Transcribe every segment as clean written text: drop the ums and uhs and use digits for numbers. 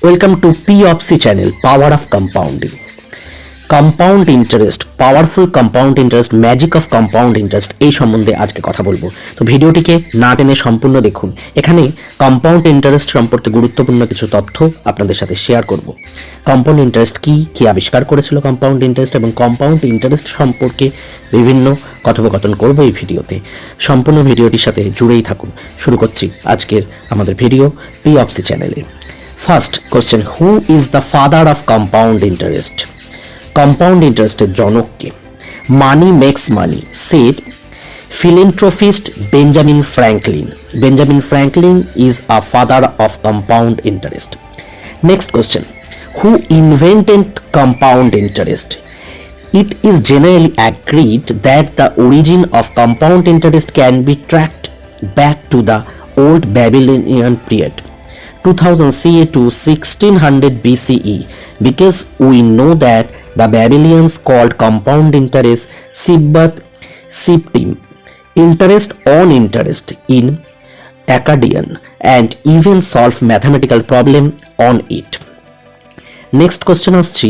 Welcome to PofC channel, Power of Compounding. Compound interest, powerful compound interest, magic of compound interest এই সম্বন্ধে আজকে কথা বলবো। তো ভিডিওটিকে না টেনে সম্পূর্ণ দেখুন। এখানে কম্পাউন্ড ইন্টারেস্ট সম্পর্কে গুরুত্বপূর্ণ কিছু তথ্য আপনাদের সাথে শেয়ার করব। কম্পাউন্ড ইন্টারেস্ট কি আবিষ্কার করেছিল কম্পাউন্ড ইন্টারেস্ট, এবং কম্পাউন্ড ইন্টারেস্ট সম্পর্কে বিভিন্ন কথোপকথন করব এই ভিডিওতে। সম্পূর্ণ ভিডিওটির সাথে জুড়েই থাকুন। শুরু করছি আজকের আমাদের ভিডিও PofC চ্যানেলে। First question, who is the father of compound interest? Compound ইন্টারেস্টের জনক কে? Money makes money said philanthropist Benjamin Franklin. Benjamin Franklin is a father of compound interest. Next question, who invented compound interest? It is generally agreed that the origin of compound interest can be tracked back to the old Babylonian period, 2000 CE to 1600 BCE, because we know that the Babylonians called compound interest Sibbat Siptim, interest on interest in Akkadian, and even solve mathematical problem on it. Next question আসছি,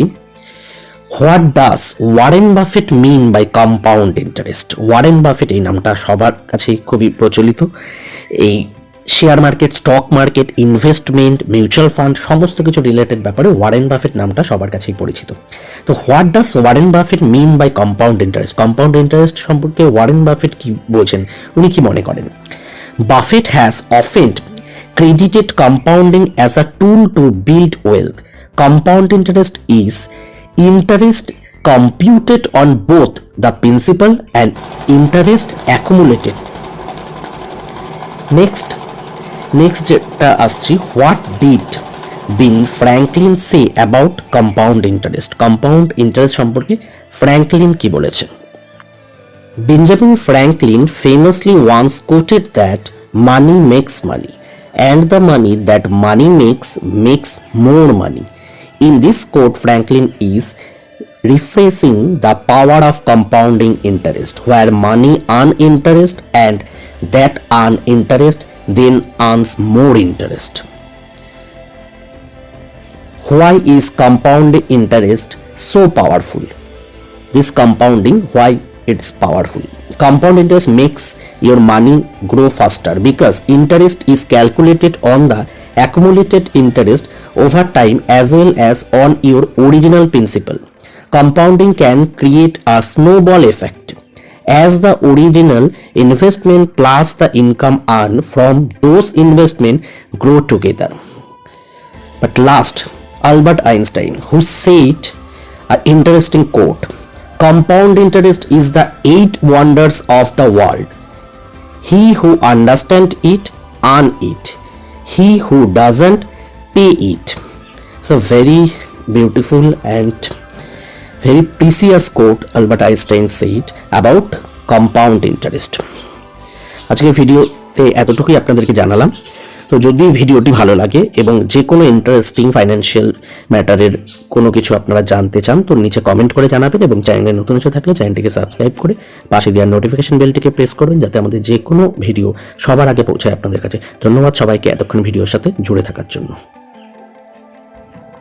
what does Warren Buffett mean by compound interest? Warren Buffett এই নামটা সবার কাছে খুবই প্রচলিত। এই share market, stock market, investment, mutual fund সমস্ত কিছু রিলেটেড ব্যাপারে ওয়ারেন বাফেট নামটা সবার কাছেই পরিচিত। তো what does Warren Buffett mean by compound interest? Compound interest সম্পর্কে ওয়ারেন বাফেট কি বোঝেন, উনি কি মনে করেন? Buffett has often credited compounding as a tool to build wealth. Compound interest is interest computed on both the principal and interest accumulated. Next যেটা আসছি, what did Ben Franklin say about compound interest? compound interest সম্পর্কে Franklin কি বলেছে? Benjamin Franklin famously once quoted that money makes money, and the money that money makes more money. In this quote, Franklin is rephrasing the power of compounding interest, where money earns interest and that earns interest then earns more interest. Why is compound interest so powerful? This compounding, why it's powerful? Compound interest makes your money grow faster because interest is calculated on the accumulated interest over time as well as on your original principal. Compounding can create a snowball effect as the original investment plus the income earned from those investments grow together. But last, Albert Einstein, who said an interesting quote, compound interest is the 8 wonders of the world. He who understands it earns it. He who doesn't pay it. It's a very beautiful and very precious quote Albert Einstein said about compound interest. আজকের ভিডিওতে এতটুকুই আপনাদেরকে জানালাম। তো যদি ভিডিওটি ভালো লাগে এবং যে কোনো ইন্টারেস্টিং ফাইন্যান্সিয়াল ম্যাটারের কোনো কিছু আপনারা জানতে চান তো নিচে কমেন্ট করে জানাবেন, এবং চ্যানেলে নতুন এসে থাকলে চ্যানেলটিকে সাবস্ক্রাইব করে পাশে দেওয়ার নোটিফিকেশন বেলটিকে প্রেস করবেন যাতে আমাদের যে কোনো ভিডিও সবার আগে পৌঁছায় আপনাদের কাছে। ধন্যবাদ সবাইকে এতক্ষণ ভিডিওর সাথে জুড়ে থাকার জন্য।